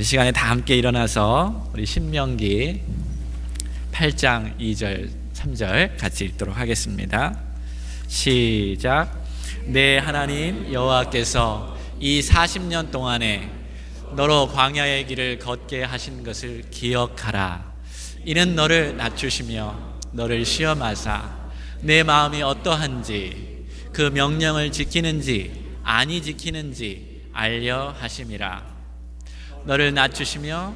시간에 다 함께 일어나서 우리 신명기 8장 2절 3절 같이 읽도록 하겠습니다. 시작. 내 하나님 여호와께서 이 40년 동안에 너로 광야의 길을 걷게 하신 것을 기억하라. 이는 너를 낮추시며 너를 시험하사 내 마음이 어떠한지 그 명령을 지키는지 아니 지키는지 알려 하심이라. 너를 낮추시며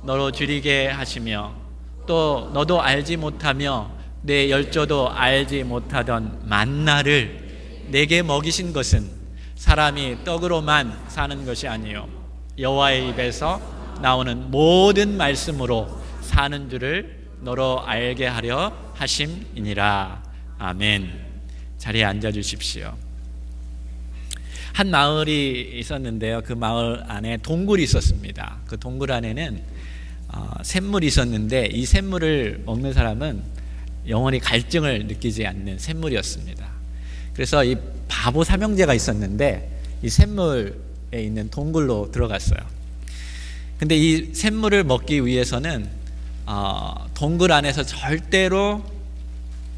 너로 줄이게 하시며 또 너도 알지 못하며 내 열조도 알지 못하던 만나를 내게 먹이신 것은 사람이 떡으로만 사는 것이 아니요 여호와의 입에서 나오는 모든 말씀으로 사는 줄을 너로 알게 하려 하심이니라. 아멘. 자리에 앉아 주십시오. 한 마을이 있었는데요. 그 마을 안에 동굴이 있었습니다. 그 동굴 안에는 샘물이 있었는데 이 샘물을 먹는 사람은 영원히 갈증을 느끼지 않는 샘물이었습니다. 그래서 이 바보 삼형제가 있었는데 이 샘물에 있는 동굴로 들어갔어요. 근데 이 샘물을 먹기 위해서는 동굴 안에서 절대로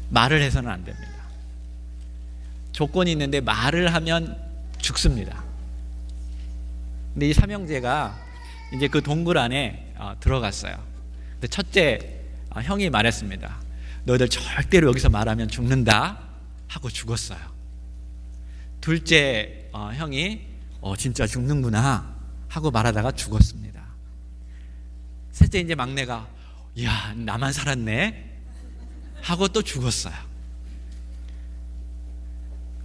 말을 해서는 안 됩니다. 조건이 있는데 말을 하면 죽습니다. 근데 이 삼형제가 이제 그 동굴 안에 들어갔어요. 근데 첫째 형이 말했습니다. 너희들 절대로 여기서 말하면 죽는다 하고 죽었어요. 둘째 형이 진짜 죽는구나 하고 말하다가 죽었습니다. 셋째 이제 막내가 야 나만 살았네 하고 또 죽었어요.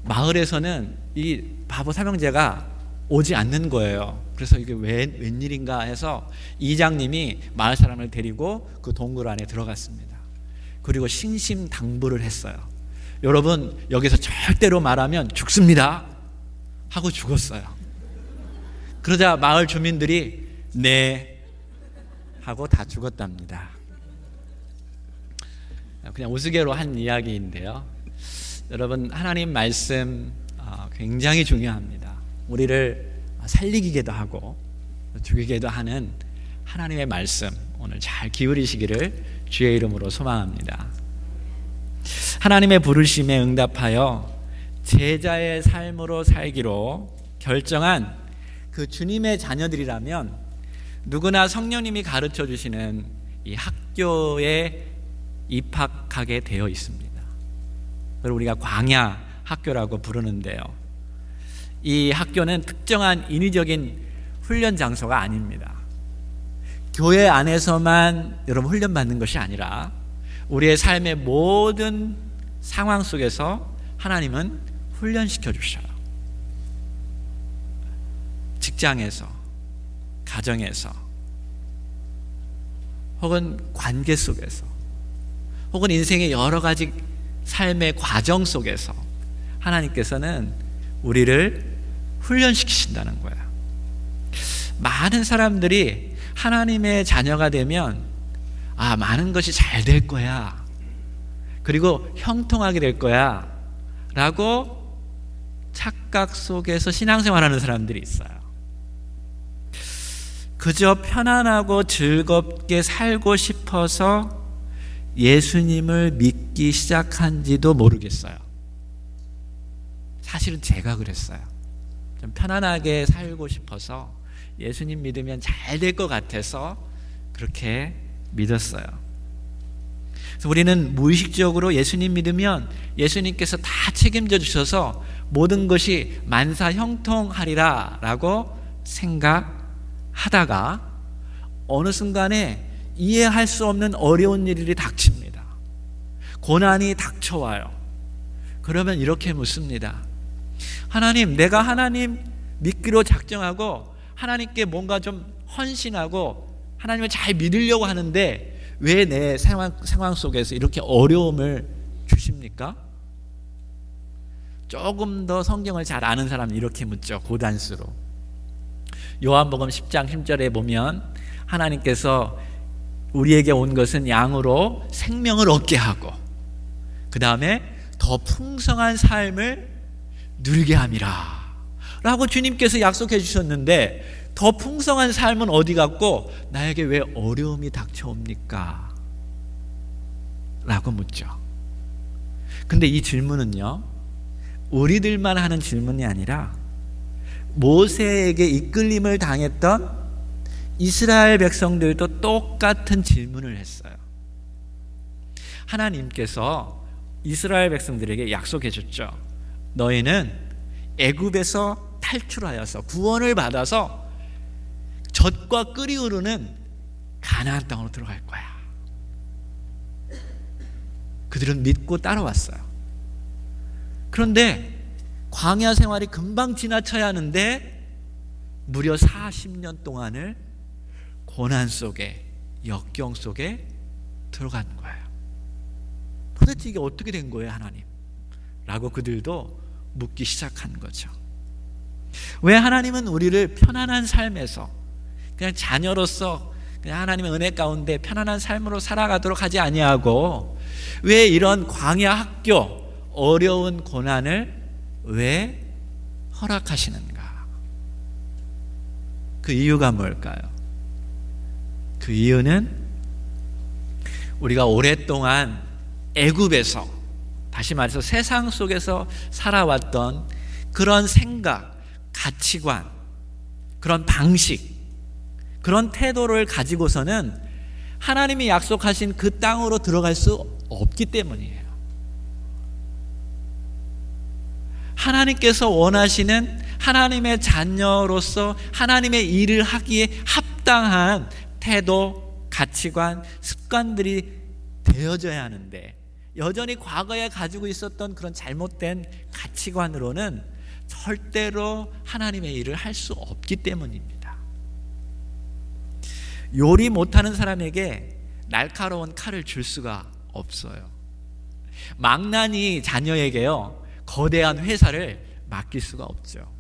마을에서는 이 바보 삼형제가 오지 않는 거예요. 그래서 이게 웬일인가 해서 이장님이 마을 사람을 데리고 그 동굴 안에 들어갔습니다. 그리고 신심당부를 했어요. 여러분 여기서 절대로 말하면 죽습니다 하고 죽었어요. 그러자 마을 주민들이 네 하고 다 죽었답니다. 그냥 우스개로 한 이야기인데요. 여러분 하나님 말씀 굉장히 중요합니다. 우리를 살리기도 하고 죽이기도 하는 하나님의 말씀 오늘 잘 기울이시기를 주의 이름으로 소망합니다. 하나님의 부르심에 응답하여 제자의 삶으로 살기로 결정한 그 주님의 자녀들이라면 누구나 성령님이 가르쳐 주시는 이 학교에 입학하게 되어 있습니다. 그걸 우리가 광야 학교라고 부르는데요. 이 학교는 특정한 인위적인 훈련 장소가 아닙니다. 교회 안에서만 여러분 훈련받는 것이 아니라 우리의 삶의 모든 상황 속에서 하나님은 훈련시켜 주셔요. 직장에서, 가정에서, 혹은 관계 속에서, 혹은 인생의 여러 가지 삶의 과정 속에서 하나님께서는 우리를 훈련시키신다는 거예요. 많은 사람들이 하나님의 자녀가 되면 많은 것이 잘 될 거야, 그리고 형통하게 될 거야 라고 착각 속에서 신앙생활하는 사람들이 있어요. 그저 편안하고 즐겁게 살고 싶어서 예수님을 믿기 시작한지도 모르겠어요. 사실은 제가 그랬어요. 좀 편안하게 살고 싶어서 예수님 믿으면 잘 될 것 같아서 그렇게 믿었어요. 그래서 우리는 무의식적으로 예수님 믿으면 예수님께서 다 책임져 주셔서 모든 것이 만사 형통하리라 라고 생각하다가 어느 순간에 이해할 수 없는 어려운 일이 닥칩니다. 고난이 닥쳐와요. 그러면 이렇게 묻습니다. 하나님, 내가 하나님 믿기로 작정하고 하나님께 뭔가 좀 헌신하고 하나님을 잘 믿으려고 하는데 왜 내 상황 속에서 이렇게 어려움을 주십니까? 조금 더 성경을 잘 아는 사람은 이렇게 묻죠. 고단수로. 요한복음 10장 10절에 보면 하나님께서 우리에게 온 것은 양으로 생명을 얻게 하고 그 다음에 더 풍성한 삶을 누리게 함이라 라고 주님께서 약속해 주셨는데 더 풍성한 삶은 어디 갔고 나에게 왜 어려움이 닥쳐옵니까? 라고 묻죠. 근데 이 질문은요, 우리들만 하는 질문이 아니라 모세에게 이끌림을 당했던 이스라엘 백성들도 똑같은 질문을 했어요. 하나님께서 이스라엘 백성들에게 약속해 줬죠. 너희는 애굽에서 탈출하여서 구원을 받아서 젖과 끓이 흐르는 가나안 땅으로 들어갈 거야. 그들은 믿고 따라왔어요. 그런데 광야 생활이 금방 지나쳐야 하는데 무려 40년 동안을 고난 속에, 역경 속에 들어간 거예요. 도대체 이게 어떻게 된 거예요, 하나님? 라고 그들도 묻기 시작한 거죠. 왜 하나님은 우리를 편안한 삶에서 그냥 자녀로서 그냥 하나님의 은혜 가운데 편안한 삶으로 살아가도록 하지 아니하고 왜 이런 광야 학교, 어려운 고난을 왜 허락하시는가? 그 이유가 뭘까요? 그 이유는 우리가 오랫동안 애굽에서, 다시 말해서 세상 속에서 살아왔던 그런 생각, 가치관, 그런 방식, 그런 태도를 가지고서는 하나님이 약속하신 그 땅으로 들어갈 수 없기 때문이에요. 하나님께서 원하시는 하나님의 자녀로서 하나님의 일을 하기에 합당한 태도, 가치관, 습관들이 되어져야 하는데 여전히 과거에 가지고 있었던 그런 잘못된 가치관으로는 절대로 하나님의 일을 할 수 없기 때문입니다. 요리 못하는 사람에게 날카로운 칼을 줄 수가 없어요. 망나니 자녀에게요, 거대한 회사를 맡길 수가 없죠.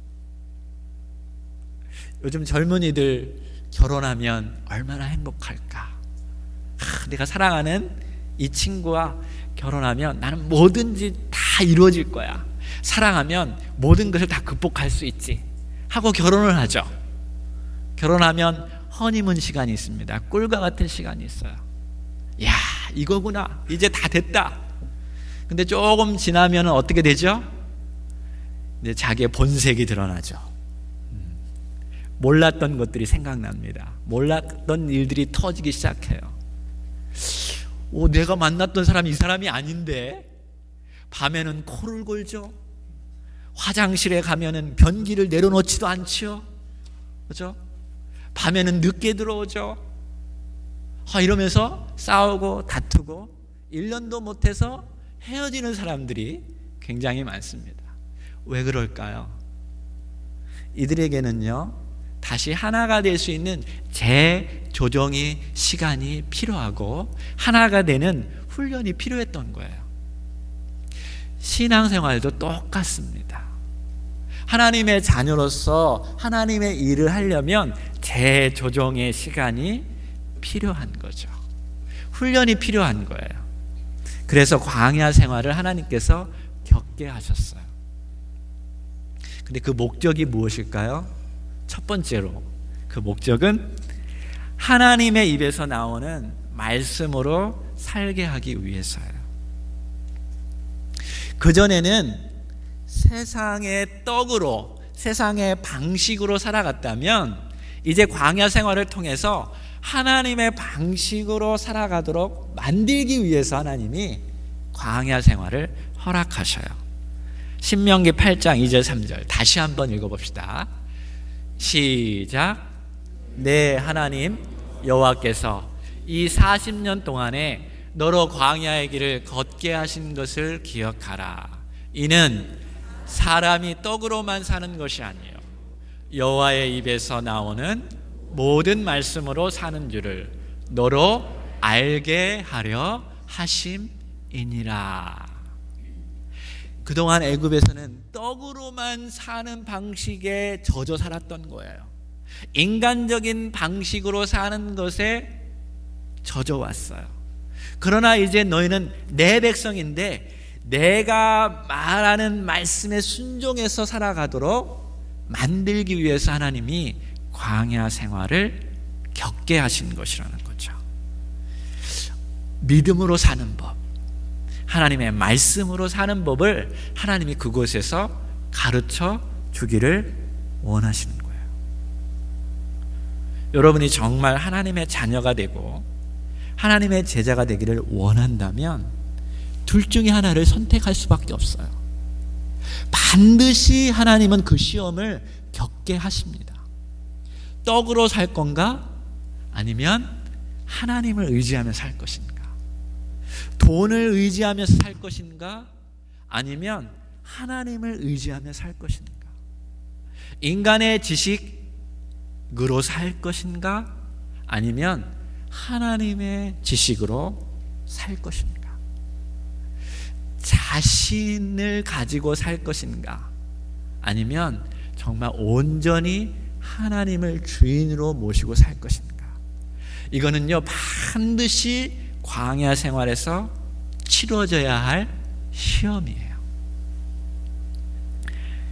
요즘 젊은이들 결혼하면 얼마나 행복할까? 내가 사랑하는 이 친구와 결혼하면 나는 뭐든지 다 이루어질 거야. 사랑하면 모든 것을 다 극복할 수 있지 하고 결혼을 하죠. 결혼하면 허니문 시간이 있습니다. 꿀과 같은 시간이 있어요. 야, 이거구나. 이제 다 됐다. 근데 조금 지나면 어떻게 되죠? 이제 자기의 본색이 드러나죠. 몰랐던 것들이 생각납니다. 몰랐던 일들이 터지기 시작해요. 내가 만났던 사람이 이 사람이 아닌데. 밤에는 코를 골죠. 화장실에 가면은 변기를 내려놓지도 않죠. 그렇죠? 밤에는 늦게 들어오죠. 이러면서 싸우고 다투고 1년도 못해서 헤어지는 사람들이 굉장히 많습니다. 왜 그럴까요? 이들에게는요, 다시 하나가 될 수 있는 재조정의 시간이 필요하고 하나가 되는 훈련이 필요했던 거예요. 신앙생활도 똑같습니다. 하나님의 자녀로서 하나님의 일을 하려면 재조정의 시간이 필요한 거죠. 훈련이 필요한 거예요. 그래서 광야 생활을 하나님께서 겪게 하셨어요. 근데 그 목적이 무엇일까요? 첫 번째로 그 목적은 하나님의 입에서 나오는 말씀으로 살게 하기 위해서예요. 그전에는 세상의 떡으로, 세상의 방식으로 살아갔다면 이제 광야 생활을 통해서 하나님의 방식으로 살아가도록 만들기 위해서 하나님이 광야 생활을 허락하셔요. 신명기 8장 2절 3절 다시 한번 읽어봅시다. 시작. 내 하나님 여호와께서 이 40년 동안에 너로 광야의 길을 걷게 하신 것을 기억하라. 이는 사람이 떡으로만 사는 것이 아니에요. 여호와의 입에서 나오는 모든 말씀으로 사는 줄을 너로 알게 하려 하심이니라. 그동안 애굽에서는 떡으로만 사는 방식에 젖어 살았던 거예요. 인간적인 방식으로 사는 것에 젖어 왔어요. 그러나 이제 너희는 내 백성인데 내가 말하는 말씀에 순종해서 살아가도록 만들기 위해서 하나님이 광야 생활을 겪게 하신 것이라는 거죠. 믿음으로 사는 법, 하나님의 말씀으로 사는 법을 하나님이 그곳에서 가르쳐 주기를 원하시는 거예요. 여러분이 정말 하나님의 자녀가 되고 하나님의 제자가 되기를 원한다면 둘 중에 하나를 선택할 수밖에 없어요. 반드시 하나님은 그 시험을 겪게 하십니다. 떡으로 살 건가? 아니면 하나님을 의지하며 살 것인가? 돈을 의지하며 살 것인가? 아니면 하나님을 의지하며 살 것인가? 인간의 지식으로 살 것인가? 아니면 하나님의 지식으로 살 것인가? 자신을 가지고 살 것인가? 아니면 정말 온전히 하나님을 주인으로 모시고 살 것인가? 이거는요, 반드시 광야 생활에서 치러져야 할 시험이에요.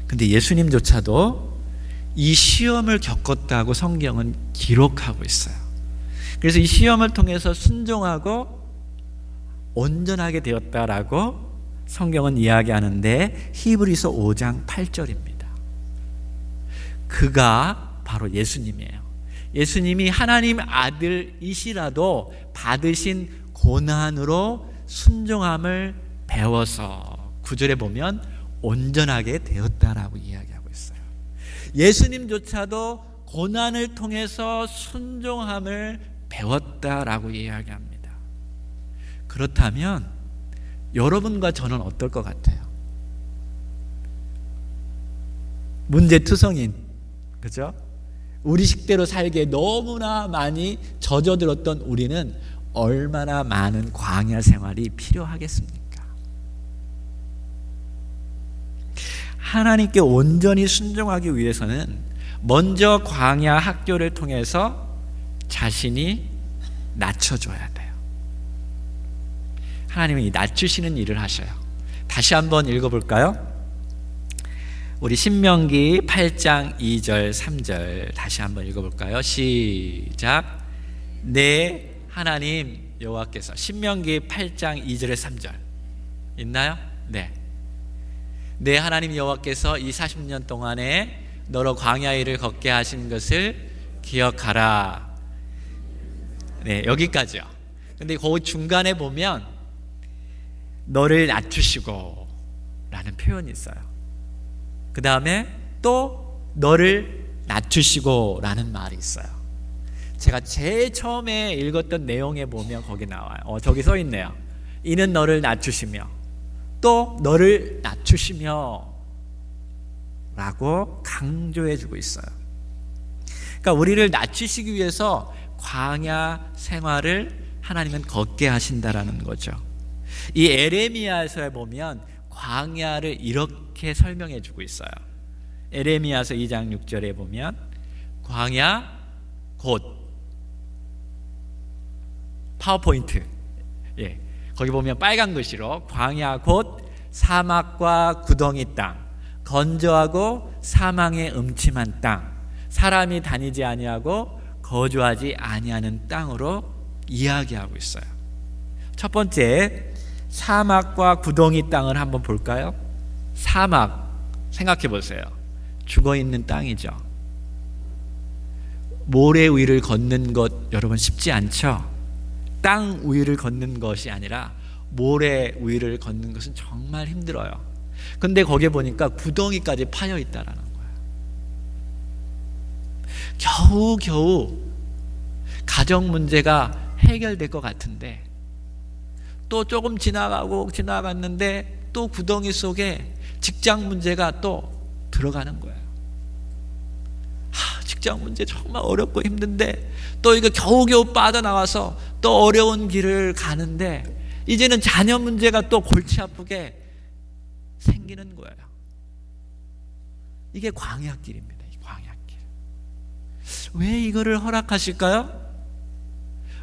근데 예수님조차도 이 시험을 겪었다고 성경은 기록하고 있어요. 그래서 이 시험을 통해서 순종하고 온전하게 되었다라고 성경은 이야기하는데 히브리서 5장 8절입니다. 그가 바로 예수님이에요. 예수님이 하나님 아들이시라도 받으신 고난으로 순종함을 배워서 9절에 보면 온전하게 되었다라고 이야기하고 있어요. 예수님조차도 고난을 통해서 순종함을 배웠다라고 이야기합니다. 그렇다면 여러분과 저는 어떨 것 같아요? 문제투성인, 그죠? 우리 식대로 살기에 너무나 많이 젖어들었던 우리는 얼마나 많은 광야 생활이 필요하겠습니까? 하나님께 온전히 순종하기 위해서는 먼저 광야 학교를 통해서 자신이 낮춰줘야 돼요. 하나님은 이 낮추시는 일을 하셔요. 다시 한번 읽어볼까요? 우리 신명기 8장 2절 3절 다시 한번 읽어볼까요? 시작. 내 하나님 여호와께서, 신명기 8장 2절에 3절 있나요? 네. 내 하나님 여호와께서 이 40년 동안에 너로 광야길을 걷게 하신 것을 기억하라. 네, 여기까지요. 근데 그 중간에 보면 너를 낮추시고 라는 표현이 있어요. 그 다음에 또 너를 낮추시고 라는 말이 있어요. 제가 제일 처음에 읽었던 내용에 보면 거기 나와요. 저기 써 있네요. 이는 너를 낮추시며 또 너를 낮추시며 라고 강조해 주고 있어요. 그러니까 우리를 낮추시기 위해서 광야 생활을 하나님은 걷게 하신다라는 거죠. 이 에레미야서에 보면 광야를 이렇게 설명해 주고 있어요. 에레미야서 2장 6절에 보면 광야 곧, 파워포인트, 예, 거기 보면 빨간 글씨로 광야 곧 사막과 구덩이 땅, 건조하고 사망의 음침한 땅, 사람이 다니지 아니하고 거주하지 아니하는 땅으로 이야기하고 있어요. 첫 번째, 사막과 구덩이 땅을 한번 볼까요? 사막 생각해 보세요. 죽어있는 땅이죠. 모래 위를 걷는 것 여러분 쉽지 않죠? 땅 위를 걷는 것이 아니라 모래 위를 걷는 것은 정말 힘들어요. 근데 거기에 보니까 구덩이까지 파여 있다라는 거예요. 겨우겨우 가정 문제가 해결될 것 같은데 또 조금 지나갔는데 또 구덩이 속에 직장 문제가 또 들어가는 거예요. 직장 문제 정말 어렵고 힘든데 또 이거 겨우겨우 빠져나와서 또 어려운 길을 가는데 이제는 자녀 문제가 또 골치 아프게 생기는 거예요. 이게 광야길입니다. 이 광야길. 왜 이거를 허락하실까요?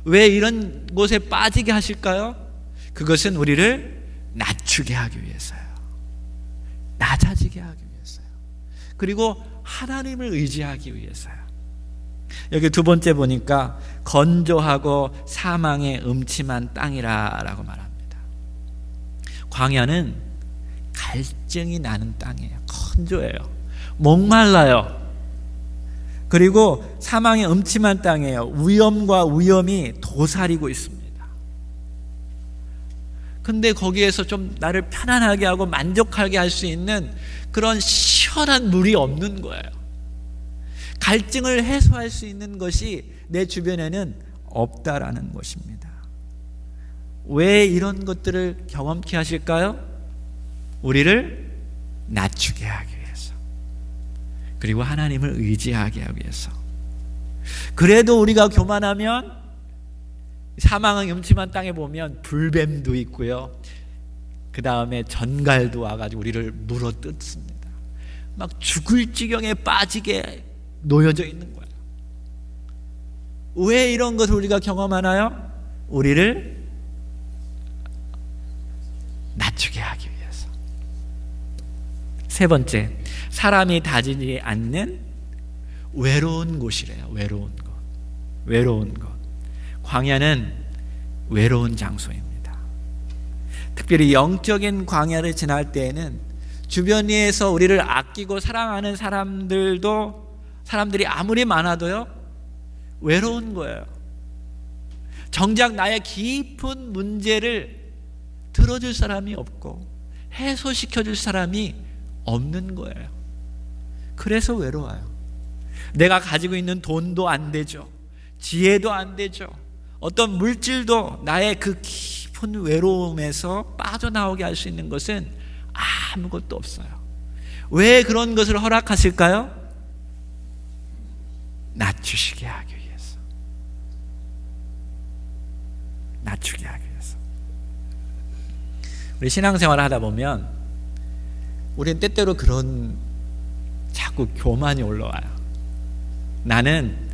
왜 이런 곳에 빠지게 하실까요? 그것은 우리를 낮추게 하기 위해서요. 낮아지게 하기 위해서요. 그리고 하나님을 의지하기 위해서요. 여기 두 번째 보니까 건조하고 사망의 음침한 땅이라고 말합니다. 광야는 갈증이 나는 땅이에요. 건조해요. 목말라요. 그리고 사망의 음침한 땅이에요. 위험과 위험이 도사리고 있습니다. 근데 거기에서 좀 나를 편안하게 하고 만족하게 할 수 있는 그런 시원한 물이 없는 거예요. 갈증을 해소할 수 있는 것이 내 주변에는 없다라는 것입니다. 왜 이런 것들을 경험케 하실까요? 우리를 낮추게 하기 위해서, 그리고 하나님을 의지하게 하기 위해서. 그래도 우리가 교만하면 사망의 음침한 땅에 보면 불뱀도 있고요, 그 다음에 전갈도 와가지고 우리를 물어뜯습니다. 막 죽을 지경에 빠지게 놓여져 있는 거예요. 왜 이런 것을 우리가 경험하나요? 우리를 낮추게 하기 위해서. 세 번째, 사람이 다지지 않는 외로운 곳이래요. 외로운 곳. 광야는 외로운 장소입니다. 특별히 영적인 광야를 지날 때에는 주변에서 우리를 아끼고 사랑하는 사람들이 아무리 많아도요, 외로운 거예요. 정작 나의 깊은 문제를 들어줄 사람이 없고 해소시켜줄 사람이 없는 거예요. 그래서 외로워요. 내가 가지고 있는 돈도 안 되죠. 지혜도 안 되죠. 어떤 물질도 나의 그 깊은 외로움에서 빠져나오게 할 수 있는 것은 아무것도 없어요. 왜 그런 것을 허락하실까요? 낮추시게 하기 위해서. 낮추게 하기 위해서. 우리 신앙생활을 하다 보면 우리는 때때로 그런 자꾸 교만이 올라와요. 나는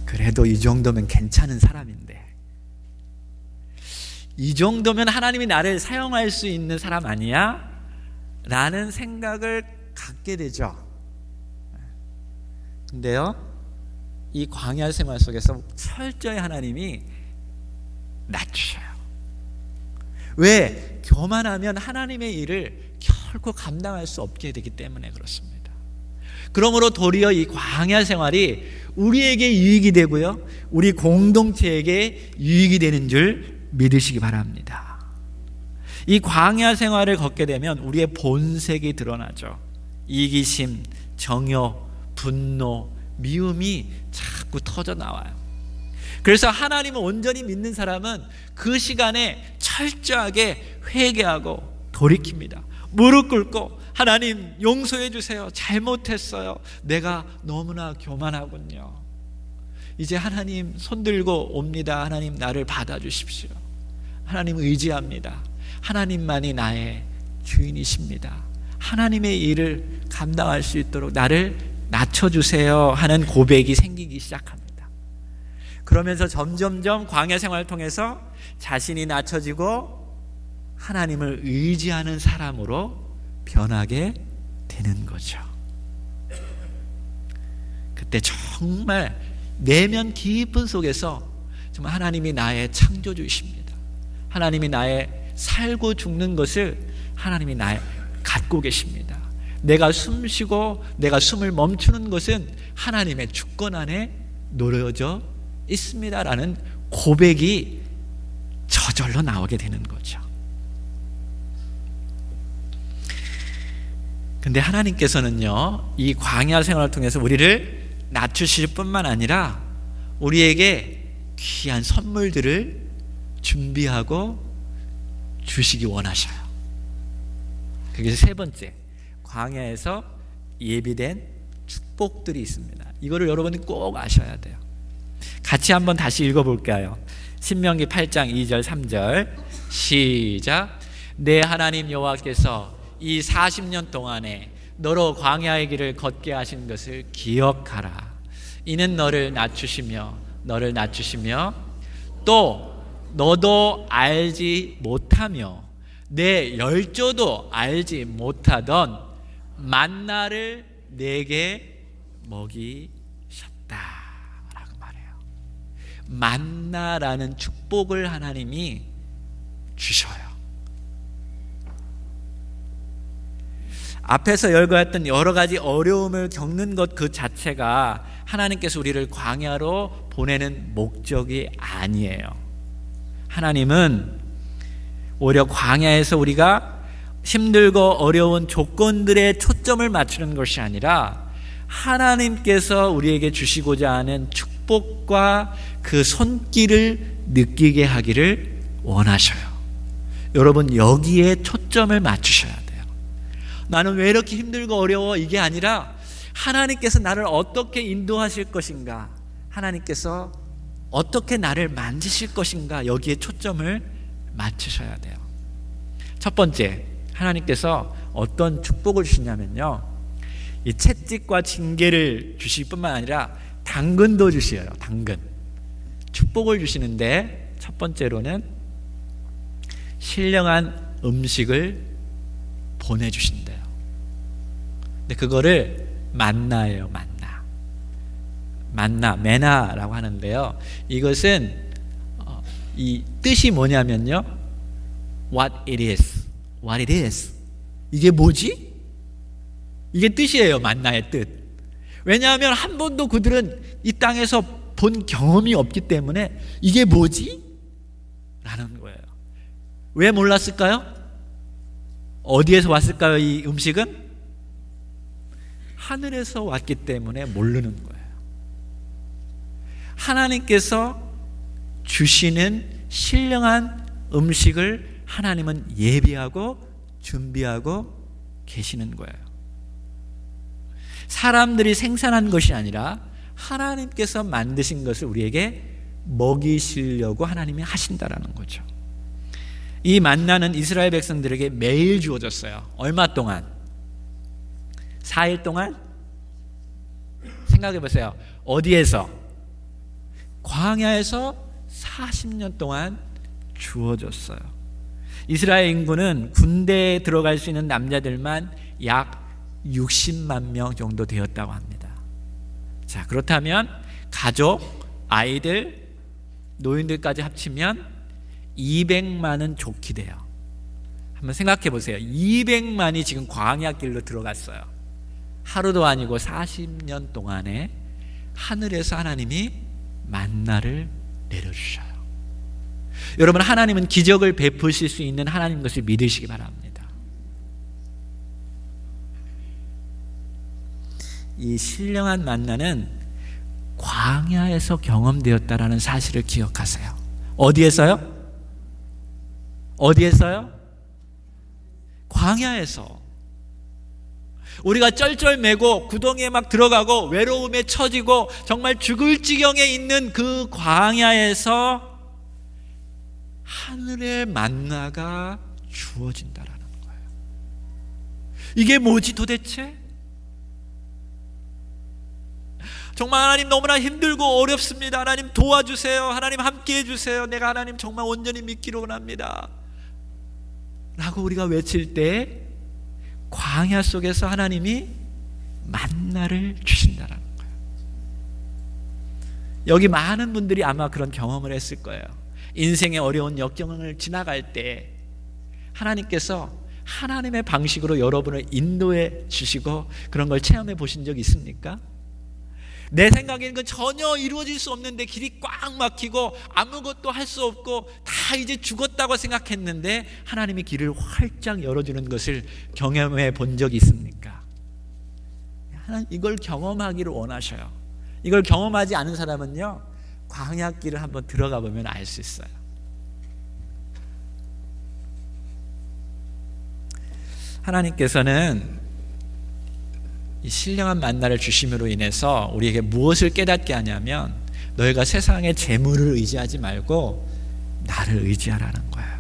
그래도 이 정도면 괜찮은 사람인데, 이 정도면 하나님이 나를 사용할 수 있는 사람 아니야? 라는 생각을 갖게 되죠. 근데요, 이 광야 생활 속에서 철저히 하나님이 낮추셔요. 왜? 교만하면 하나님의 일을 결코 감당할 수 없게 되기 때문에 그렇습니다. 그러므로 도리어 이 광야 생활이 우리에게 유익이 되고요, 우리 공동체에게 유익이 되는 줄 믿으시기 바랍니다. 이 광야 생활을 걷게 되면 우리의 본색이 드러나죠. 이기심, 정욕, 분노, 미움이 자꾸 터져 나와요. 그래서 하나님을 온전히 믿는 사람은 그 시간에 철저하게 회개하고 돌이킵니다. 무릎 꿇고 하나님 용서해 주세요. 잘못했어요. 내가 너무나 교만하군요. 이제 하나님 손들고 옵니다. 하나님 나를 받아주십시오. 하나님 의지합니다. 하나님만이 나의 주인이십니다. 하나님의 일을 감당할 수 있도록 나를 낮춰주세요 하는 고백이 생기기 시작합니다. 그러면서 점점점 광야 생활을 통해서 자신이 낮춰지고 하나님을 의지하는 사람으로 변하게 되는 거죠. 그때 정말 내면 깊은 속에서 정말 하나님이 나의 창조주이십니다. 하나님이 나의 살고 죽는 것을 하나님이 나의 갖고 계십니다. 내가 숨쉬고 내가 숨을 멈추는 것은 하나님의 주권 안에 놓여져 있습니다라는 고백이 저절로 나오게 되는 거죠. 근데 하나님께서는요, 이 광야 생활을 통해서 우리를 낮추실 뿐만 아니라 우리에게 귀한 선물들을 준비하고 주시기 원하셔요. 그게 세 번째, 광야에서 예비된 축복들이 있습니다. 이거를 여러분이 꼭 아셔야 돼요. 같이 한번 다시 읽어볼까요? 신명기 8장 2절 3절 시작. 내 하나님 여호와께서 이 40년 동안에 너로 광야의 길을 걷게 하신 것을 기억하라. 이는 너를 낮추시며 또 너도 알지 못하며 내 열조도 알지 못하던 만나를 내게 먹이셨다 만나라는 축복을 하나님이 주셔요. 앞에서 열거했던 여러 가지 어려움을 겪는 것 그 자체가 하나님께서 우리를 광야로 보내는 목적이 아니에요. 하나님은 오히려 광야에서 우리가 힘들고 어려운 조건들에 초점을 맞추는 것이 아니라 하나님께서 우리에게 주시고자 하는 축복과 그 손길을 느끼게 하기를 원하셔요. 여러분, 여기에 초점을 맞추셔야 돼요. 나는 왜 이렇게 힘들고 어려워? 이게 아니라 하나님께서 나를 어떻게 인도하실 것인가, 하나님께서 어떻게 나를 만지실 것인가, 여기에 초점을 맞추셔야 돼요. 첫 번째, 하나님께서 어떤 축복을 주시냐면요, 이 채찍과 징계를 주실 뿐만 아니라 당근도 주셔요. 당근, 축복을 주시는데 첫 번째로는 신령한 음식을 보내주신대요. 근데 그거를 만나예요. 만나, 메나라고 하는데요, 이것은 이 뜻이 뭐냐면요, what it is. 이게 뭐지? 이게 뜻이에요. 만나의 뜻. 왜냐하면 한 번도 그들은 이 땅에서 본 경험이 없기 때문에 이게 뭐지? 라는 거예요. 왜 몰랐을까요? 어디에서 왔을까요? 이 음식은 하늘에서 왔기 때문에 모르는 거예요. 하나님께서 주시는 신령한 음식을 하나님은 예비하고 준비하고 계시는 거예요. 사람들이 생산한 것이 아니라 하나님께서 만드신 것을 우리에게 먹이시려고 하나님이 하신다라는 거죠. 이 만나는 이스라엘 백성들에게 매일 주어졌어요. 얼마 동안? 4일 동안? 생각해 보세요. 어디에서? 광야에서 40년 동안 주어졌어요. 이스라엘 인구는 군대에 들어갈 수 있는 남자들만 약 60만 명 정도 되었다고 합니다. 자, 그렇다면 가족, 아이들, 노인들까지 합치면 200만은 좋게 돼요. 한번 생각해 보세요. 200만이 지금 광야길로 들어갔어요. 하루도 아니고 40년 동안에 하늘에서 하나님이 만나를 내려주셔요. 여러분, 하나님은 기적을 베푸실 수 있는 하나님 것을 믿으시기 바랍니다. 이 신령한 만나는 광야에서 경험되었다라는 사실을 기억하세요. 어디에서요? 어디에서요? 광야에서. 우리가 쩔쩔매고 구덩이에 막 들어가고 외로움에 처지고 정말 죽을 지경에 있는 그 광야에서 하늘의 만나가 주어진다라는 거예요. 이게 뭐지 도대체? 정말 하나님 너무나 힘들고 어렵습니다. 하나님 도와주세요. 하나님 함께해 주세요. 내가 하나님 정말 온전히 믿기를 원합니다 라고 우리가 외칠 때 광야 속에서 하나님이 만나를 주신다는 거예요. 여기 많은 분들이 아마 그런 경험을 했을 거예요. 인생의 어려운 역경을 지나갈 때 하나님께서 하나님의 방식으로 여러분을 인도해 주시고 그런 걸 체험해 보신 적 있습니까? 내 생각에는 그 전혀 이루어질 수 없는데 길이 꽉 막히고 아무것도 할 수 없고 다 이제 죽었다고 생각했는데 하나님이 길을 활짝 열어주는 것을 경험해 본 적이 있습니까? 하나님 이걸 경험하기를 원하셔요. 이걸 경험하지 않은 사람은요, 광야길을 한번 들어가 보면 알 수 있어요. 하나님께서는 이 신령한 만나를 주심으로 인해서 우리에게 무엇을 깨닫게 하냐면, 너희가 세상의 재물을 의지하지 말고 나를 의지하라는 거예요.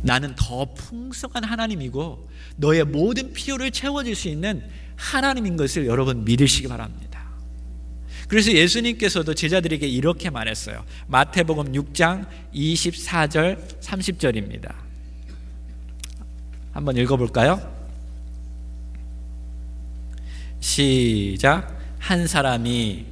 나는 더 풍성한 하나님이고 너의 모든 필요를 채워줄 수 있는 하나님인 것을 여러분 믿으시기 바랍니다. 그래서 예수님께서도 제자들에게 이렇게 말했어요. 마태복음 6장 24절 30절입니다. 한번 읽어볼까요? 시작. 한 사람이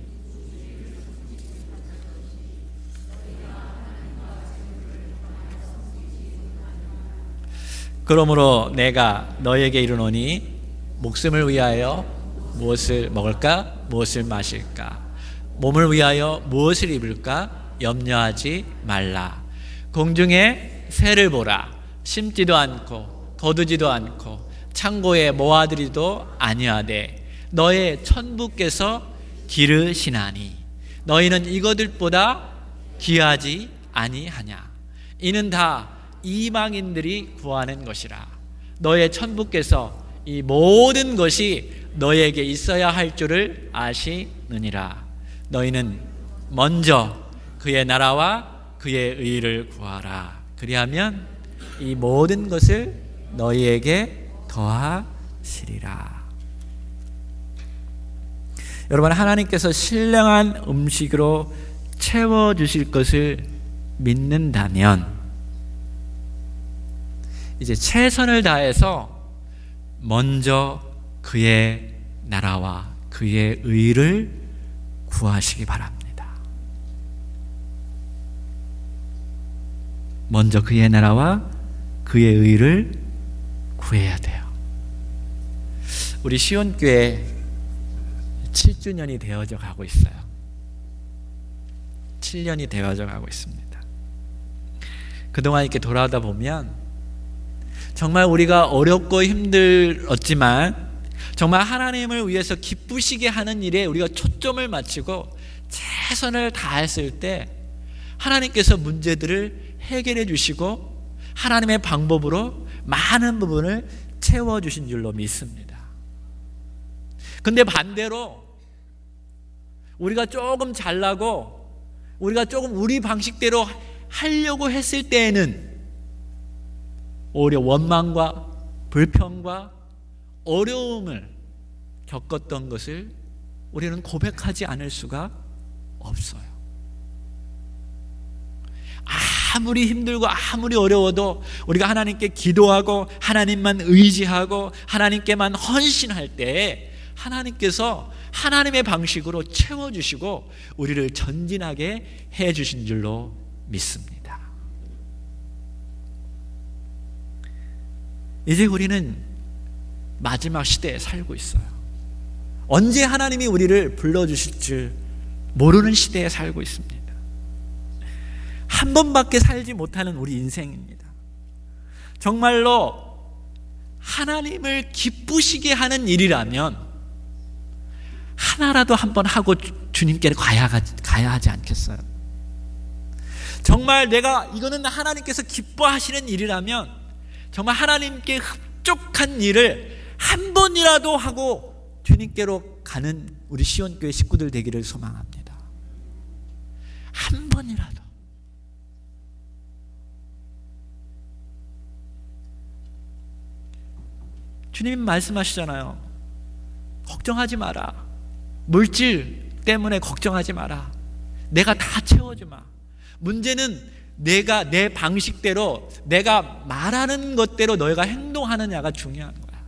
그러므로 내가 너에게 이르노니 목숨을 위하여 무엇을 먹을까? 무엇을 마실까? 몸을 위하여 무엇을 입을까? 염려하지 말라. 공중에 새를 보라. 심지도 않고 거두지도 않고 창고에 모아들이도 아니하되 너의 천부께서 기르시나니 너희는 이것들보다 귀하지 아니하냐. 이는 다 이방인들이 구하는 것이라. 너의 천부께서 이 모든 것이 너에게 있어야 할 줄을 아시느니라. 너희는 먼저 그의 나라와 그의 의를 구하라. 그리하면 이 모든 것을 너희에게 더하시리라. 여러분, 하나님께서 신령한 음식으로 채워주실 것을 믿는다면 이제 최선을 다해서 먼저 그의 나라와 그의 의를 구하시기 바랍니다. 먼저 그의 나라와 그의 의를 구해야 돼요. 우리 시온교회 7주년이 되어져 가고 있어요. 7년이 되어져 가고 있습니다. 그동안 이렇게 돌아오다 보면 정말 우리가 어렵고 힘들었지만 정말 하나님을 위해서 기쁘시게 하는 일에 우리가 초점을 맞추고 최선을 다했을 때 하나님께서 문제들을 해결해 주시고 하나님의 방법으로 많은 부분을 채워주신 줄로 믿습니다. 근데 반대로 우리가 조금 잘나고 우리가 조금 우리 방식대로 하려고 했을 때에는 오히려 원망과 불평과 어려움을 겪었던 것을 우리는 고백하지 않을 수가 없어요. 아무리 힘들고 아무리 어려워도 우리가 하나님께 기도하고 하나님만 의지하고 하나님께만 헌신할 때 하나님께서 하나님의 방식으로 채워주시고 우리를 전진하게 해주신 줄로 믿습니다. 이제 우리는 마지막 시대에 살고 있어요. 언제 하나님이 우리를 불러주실 줄 모르는 시대에 살고 있습니다. 한 번밖에 살지 못하는 우리 인생입니다. 정말로 하나님을 기쁘시게 하는 일이라면 하나라도 한번 하고 주님께 가야 하지 않겠어요? 정말 내가 이거는 하나님께서 기뻐하시는 일이라면 정말 하나님께 흡족한 일을 한 번이라도 하고 주님께로 가는 우리 시온교회 식구들 되기를 소망합니다. 한 번이라도. 주님 말씀하시잖아요. 걱정하지 마라. 물질 때문에 걱정하지 마라. 내가 다 채워주마. 문제는 내가 내 방식대로 내가 말하는 것대로 너희가 행동하느냐가 중요한 거야.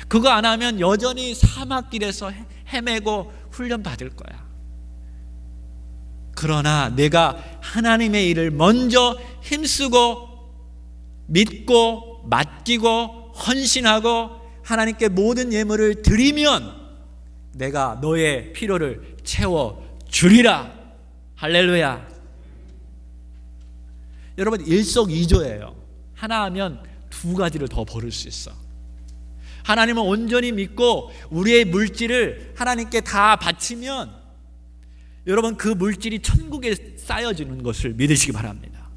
그거 안 하면 여전히 사막길에서 헤매고 훈련받을 거야. 그러나 내가 하나님의 일을 먼저 힘쓰고 믿고 맡기고 헌신하고 하나님께 모든 예물을 드리면 내가 너의 필요를 채워주리라. 할렐루야. 여러분, 일석이조예요. 하나 하면 두 가지를 더 벌을 수 있어. 하나님을 온전히 믿고 우리의 물질을 하나님께 다 바치면 여러분 그 물질이 천국에 쌓여지는 것을 믿으시기 바랍니다.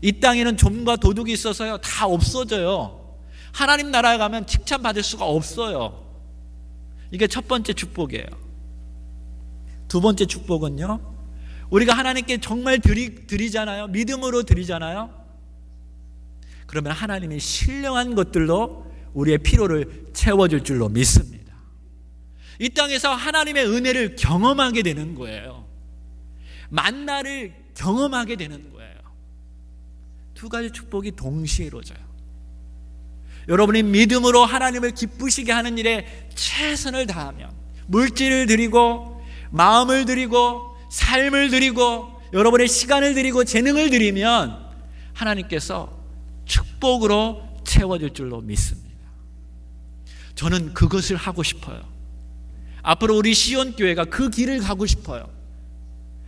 이 땅에는 좀과 도둑이 있어서요 다 없어져요. 하나님 나라에 가면 칭찬받을 수가 없어요. 이게 첫 번째 축복이에요. 두 번째 축복은요, 우리가 하나님께 정말 드리잖아요. 믿음으로 드리잖아요. 그러면 하나님이 신령한 것들로 우리의 필요를 채워줄 줄로 믿습니다. 이 땅에서 하나님의 은혜를 경험하게 되는 거예요. 만나를 경험하게 되는 거예요. 두 가지 축복이 동시에 이루어져요. 여러분이 믿음으로 하나님을 기쁘시게 하는 일에 최선을 다하면 물질을 드리고 마음을 드리고 삶을 드리고 여러분의 시간을 드리고 재능을 드리면 하나님께서 축복으로 채워질 줄로 믿습니다. 저는 그것을 하고 싶어요. 앞으로 우리 시온교회가 그 길을 가고 싶어요.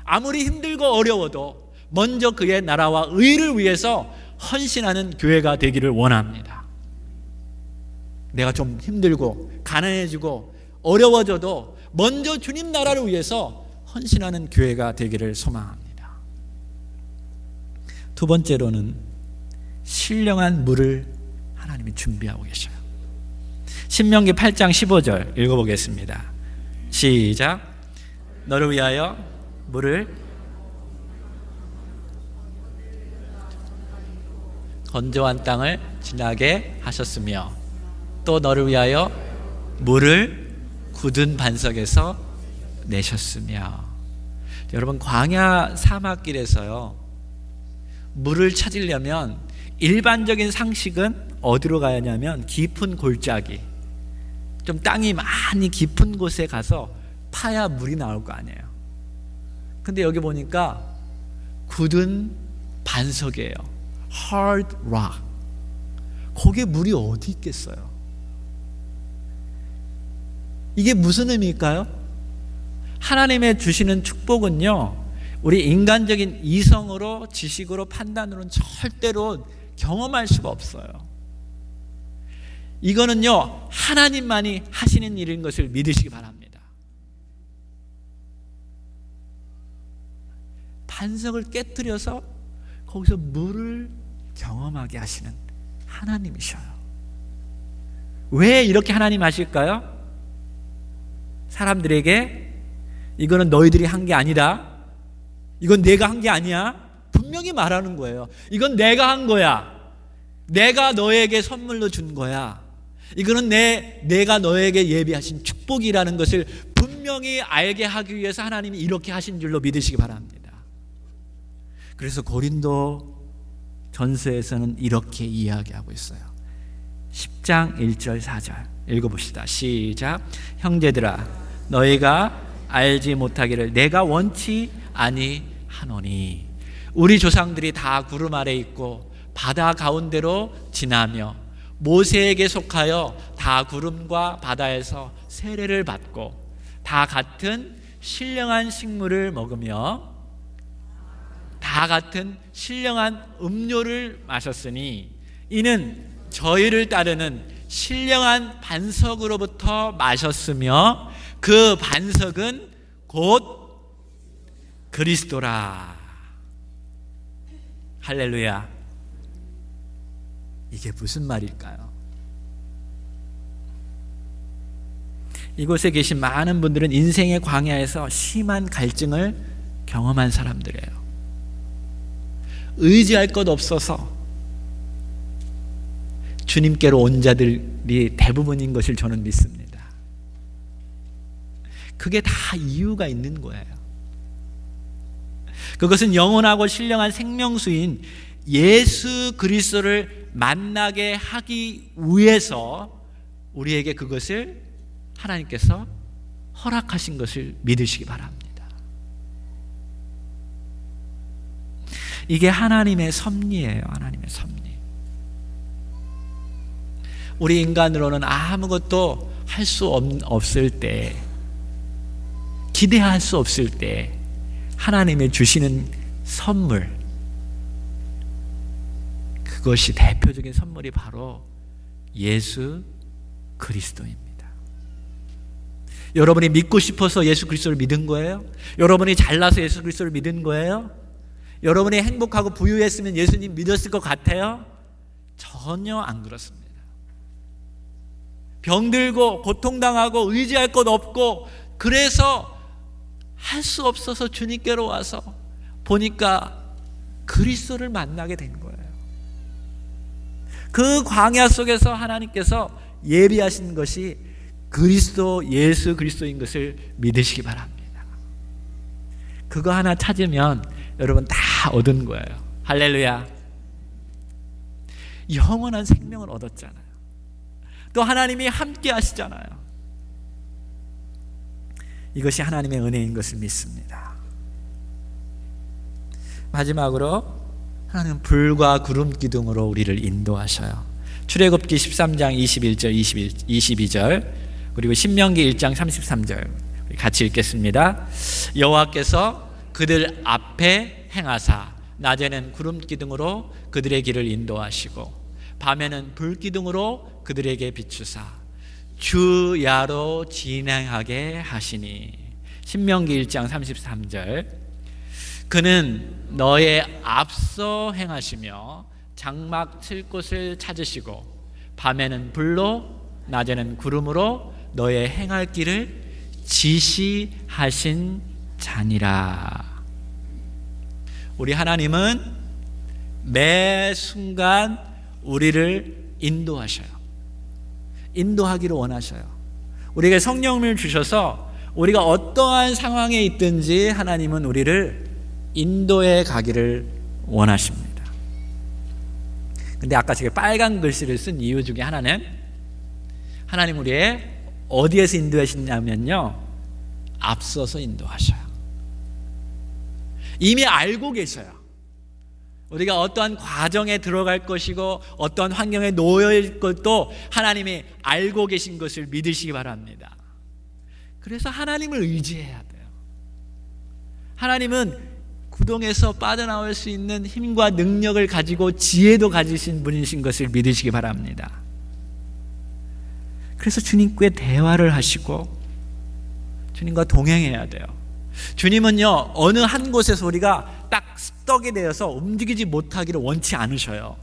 아무리 힘들고 어려워도 먼저 그의 나라와 의를 위해서 헌신하는 교회가 되기를 원합니다. 내가 좀 힘들고 가난해지고 어려워져도 먼저 주님 나라를 위해서 헌신하는 교회가 되기를 소망합니다. 두 번째로는 신령한 물을 하나님이 준비하고 계셔요. 신명기 8장 15절 읽어보겠습니다. 시작. 너를 위하여 물을 건조한 땅을 지나게 하셨으며 또 너를 위하여 물을 굳은 반석에서 내셨으며. 여러분, 광야 사막길에서요, 물을 찾으려면 일반적인 상식은 어디로 가야 하냐면 깊은 골짜기, 좀 땅이 많이 깊은 곳에 가서 파야 물이 나올 거 아니에요. 근데 여기 보니까 굳은 반석이에요. Hard rock. 거기에 물이 어디 있겠어요? 이게 무슨 의미일까요? 하나님의 주시는 축복은요, 우리 인간적인 이성으로, 지식으로, 판단으로는 절대로 경험할 수가 없어요. 이거는요, 하나님만이 하시는 일인 것을 믿으시기 바랍니다. 반석을 깨뜨려서 거기서 물을 경험하게 하시는 하나님이셔요. 왜 이렇게 하나님 하실까요? 사람들에게 이거는 너희들이 한 게 아니다, 이건 내가 한 게 아니야, 분명히 말하는 거예요. 이건 내가 한 거야. 내가 너에게 선물로 준 거야. 이거는 내가 너에게 예비하신 축복이라는 것을 분명히 알게 하기 위해서 하나님이 이렇게 하신 줄로 믿으시기 바랍니다. 그래서 고린도 전서에서는 이렇게 이야기하고 있어요. 10장 1절 4절 읽어봅시다. 시작. 형제들아, 너희가 알지 못하기를 내가 원치 아니하노니 우리 조상들이 다 구름 아래 있고 바다 가운데로 지나며 모세에게 속하여 다 구름과 바다에서 세례를 받고 다 같은 신령한 식물을 먹으며 다 같은 신령한 음료를 마셨으니 이는 저희를 따르는 신령한 반석으로부터 마셨으며 그 반석은 곧 그리스도라. 할렐루야. 이게 무슨 말일까요? 이곳에 계신 많은 분들은 인생의 광야에서 심한 갈증을 경험한 사람들이에요. 의지할 것 없어서 주님께로 온 자들이 대부분인 것을 저는 믿습니다. 그게 다 이유가 있는 거예요. 그것은 영원하고 신령한 생명수인 예수 그리스도를 만나게 하기 위해서 우리에게 그것을 하나님께서 허락하신 것을 믿으시기 바랍니다. 이게 하나님의 섭리예요. 하나님의 섭리. 우리 인간으로는 아무것도 할 수 없을 때, 기대할 수 없을 때 하나님이 주시는 선물, 그것이 대표적인 선물이 바로 예수 그리스도입니다. 여러분이 믿고 싶어서 예수 그리스도를 믿은 거예요? 여러분이 잘나서 예수 그리스도를 믿은 거예요? 여러분이 행복하고 부유했으면 예수님 믿었을 것 같아요? 전혀 안 그렇습니다. 병들고 고통당하고 의지할 것 없고 그래서 할 수 없어서 주님께로 와서 보니까 그리스도를 만나게 된 거예요. 그 광야 속에서 하나님께서 예비하신 것이 그리스도, 예수 그리스도인 것을 믿으시기 바랍니다. 그거 하나 찾으면 여러분 다 얻은 거예요. 할렐루야. 영원한 생명을 얻었잖아요. 또 하나님이 함께 하시잖아요. 이것이 하나님의 은혜인 것을 믿습니다. 마지막으로 하나님은 불과 구름 기둥으로 우리를 인도하셔요. 출애굽기 13장 21절 22절 그리고 신명기 1장 33절 같이 읽겠습니다. 여호와께서 그들 앞에 행하사 낮에는 구름 기둥으로 그들의 길을 인도하시고 밤에는 불 기둥으로 그들에게 비추사 주야로 진행하게 하시니. 신명기 1장 33절 그는 너의 앞서 행하시며 장막 칠 곳을 찾으시고 밤에는 불로 낮에는 구름으로 너의 행할 길을 지시하신 자니라. 우리 하나님은 매 순간 우리를 인도하셔요. 인도하기를 원하셔요. 우리에게 성령을 주셔서 우리가 어떠한 상황에 있든지 하나님은 우리를 인도해 가기를 원하십니다. 근데 아까 제가 빨간 글씨를 쓴 이유 중에 하나는 하나님 우리의 어디에서 인도하시냐면요, 앞서서 인도하셔요. 이미 알고 계셔요. 우리가 어떠한 과정에 들어갈 것이고 어떠한 환경에 놓일 것도 하나님이 알고 계신 것을 믿으시기 바랍니다. 그래서 하나님을 의지해야 돼요. 하나님은 구덩에서 빠져나올 수 있는 힘과 능력을 가지고 지혜도 가지신 분이신 것을 믿으시기 바랍니다. 그래서 주님과 대화를 하시고 주님과 동행해야 돼요. 주님은요, 어느 한 곳에서 우리가 딱 스떡이 되어서 움직이지 못하기를 원치 않으셔요.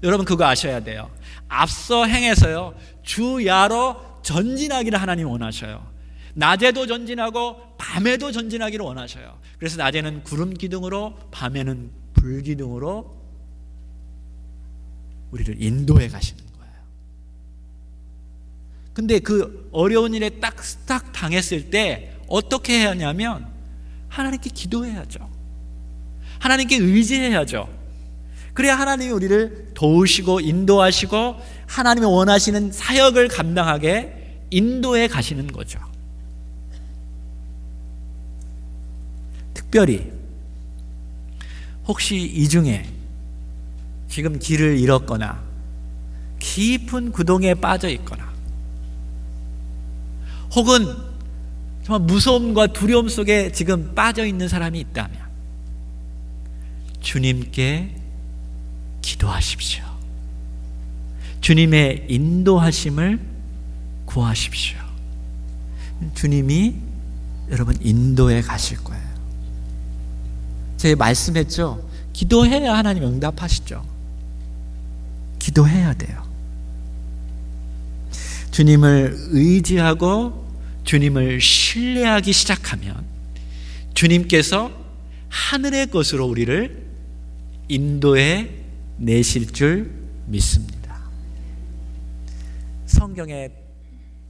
여러분 그거 아셔야 돼요. 앞서 행해서요, 주야로 전진하기를 하나님 원하셔요. 낮에도 전진하고 밤에도 전진하기를 원하셔요. 그래서 낮에는 구름 기둥으로 밤에는 불 기둥으로 우리를 인도해 가시는 거예요. 근데 그 어려운 일에 딱 스탁 당했을 때 어떻게 해야 하냐면 하나님께 기도해야죠. 하나님께 의지해야죠. 그래야 하나님이 우리를 도우시고 인도하시고 하나님이 원하시는 사역을 감당하게 인도해 가시는 거죠. 특별히 혹시 이 중에 지금 길을 잃었거나 깊은 구덩이에 빠져 있거나 혹은 정말 무서움과 두려움 속에 지금 빠져 있는 사람이 있다면 주님께 기도하십시오. 주님의 인도하심을 구하십시오. 주님이 여러분 인도해 가실 거예요. 제가 말씀했죠. 기도해야 하나님 응답하시죠. 기도해야 돼요. 주님을 의지하고 주님을 신뢰하기 시작하면 주님께서 하늘의 것으로 우리를 인도해 내실 줄 믿습니다. 성경에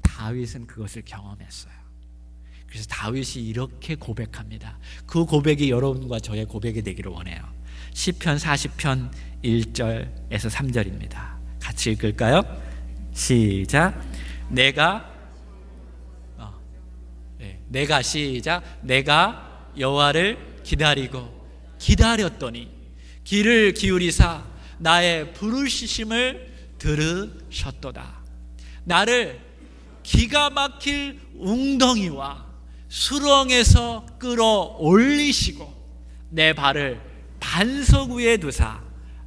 다윗은 그것을 경험했어요. 그래서 다윗이 이렇게 고백합니다. 그 고백이 여러분과 저의 고백이 되기를 원해요. 시편 40편 1절에서 3절입니다. 같이 읽을까요? 시작. 내가 여호와를 기다렸더니 귀를 기울이사 나의 부르짖음을 들으셨도다. 나를 기가 막힐 웅덩이와 수렁에서 끌어올리시고 내 발을 반석 위에 두사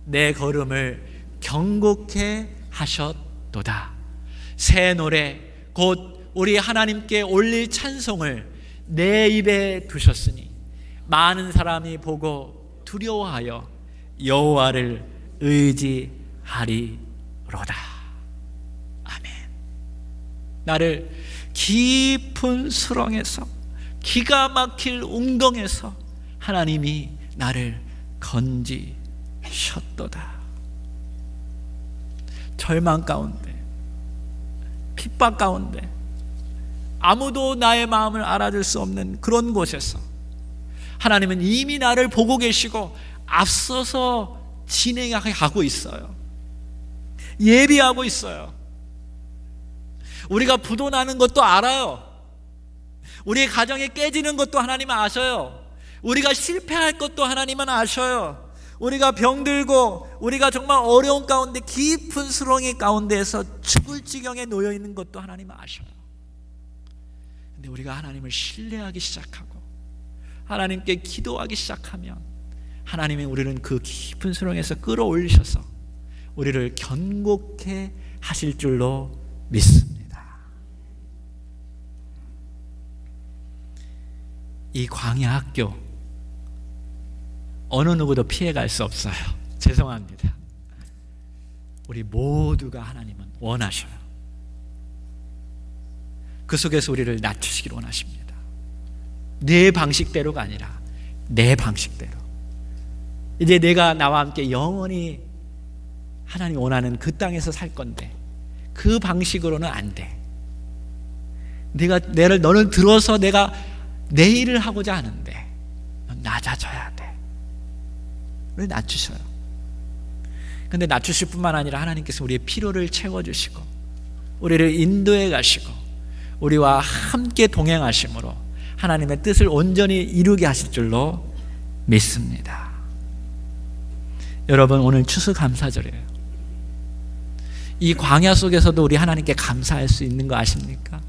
내 걸음을 경고케 하셨도다. 새 노래 곧 우리 하나님께 올릴 찬송을 내 입에 두셨으니 많은 사람이 보고 두려워하여 여호와를 의지하리로다. 아멘. 나를 깊은 수렁에서 기가 막힐 웅덩에서 하나님이 나를 건지셨도다. 절망 가운데, 핍박 가운데, 아무도 나의 마음을 알아줄 수 없는 그런 곳에서 하나님은 이미 나를 보고 계시고 앞서서 진행하고 있어요. 예비하고 있어요. 우리가 부도나는 것도 알아요. 우리의 가정이 깨지는 것도 하나님은 아셔요. 우리가 실패할 것도 하나님은 아셔요. 우리가 병들고 우리가 정말 어려운 가운데 깊은 수렁이 가운데에서 죽을 지경에 놓여 있는 것도 하나님 아셔요. 근데 우리가 하나님을 신뢰하기 시작하고 하나님께 기도하기 시작하면 하나님이 우리는 그 깊은 수렁에서 끌어올리셔서 우리를 견고케 하실 줄로 믿습니다. 이 광야 학교 어느 누구도 피해갈 수 없어요. 죄송합니다. 우리 모두가 하나님은 원하셔요. 그 속에서 우리를 낮추시길 원하십니다. 내 방식대로가 아니라 내 방식대로. 이제 내가 나와 함께 영원히 하나님 원하는 그 땅에서 살 건데 그 방식으로는 안 돼. 너를 들어서 내가 내 일을 하고자 하는데 넌 낮아져야 돼. 우리 낮추셔요. 근데 낮추실 뿐만 아니라 하나님께서 우리의 필요를 채워주시고 우리를 인도해 가시고 우리와 함께 동행하심으로 하나님의 뜻을 온전히 이루게 하실 줄로 믿습니다. 여러분, 오늘 추수감사절이에요. 이 광야 속에서도 우리 하나님께 감사할 수 있는 거 아십니까?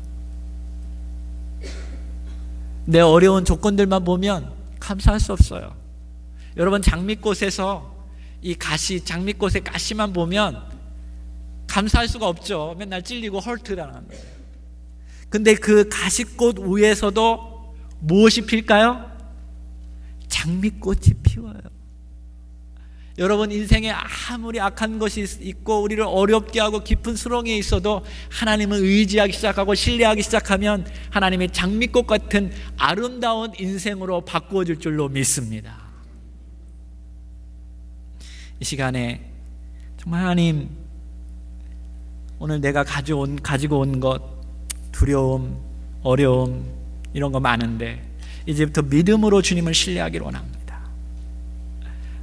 내 어려운 조건들만 보면 감사할 수 없어요. 여러분, 장미꽃에서 이 가시, 장미꽃의 가시만 보면 감사할 수가 없죠. 맨날 찔리고 헐트당하는 거예요. 근데 그 가시꽃 위에서도 무엇이 필까요? 장미꽃이 피워요. 여러분, 인생에 아무리 악한 것이 있고 우리를 어렵게 하고 깊은 수렁에 있어도 하나님을 의지하기 시작하고 신뢰하기 시작하면 하나님의 장미꽃 같은 아름다운 인생으로 바꾸어질 줄로 믿습니다. 이 시간에 정말 하나님, 오늘 내가 가지고 온 것, 두려움, 어려움 이런 거 많은데 이제부터 믿음으로 주님을 신뢰하기를 원합니다.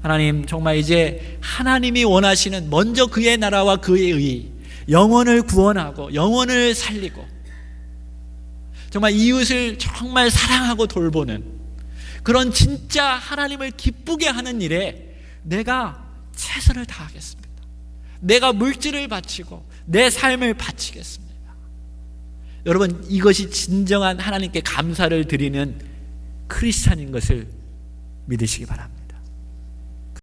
하나님, 정말 이제 하나님이 원하시는 먼저 그의 나라와 그의 의, 영혼을 구원하고 영혼을 살리고 정말 이웃을 정말 사랑하고 돌보는 그런 진짜 하나님을 기쁘게 하는 일에 내가 최선을 다하겠습니다. 내가 물질을 바치고 내 삶을 바치겠습니다. 여러분, 이것이 진정한 하나님께 감사를 드리는 크리스찬인 것을 믿으시기 바랍니다.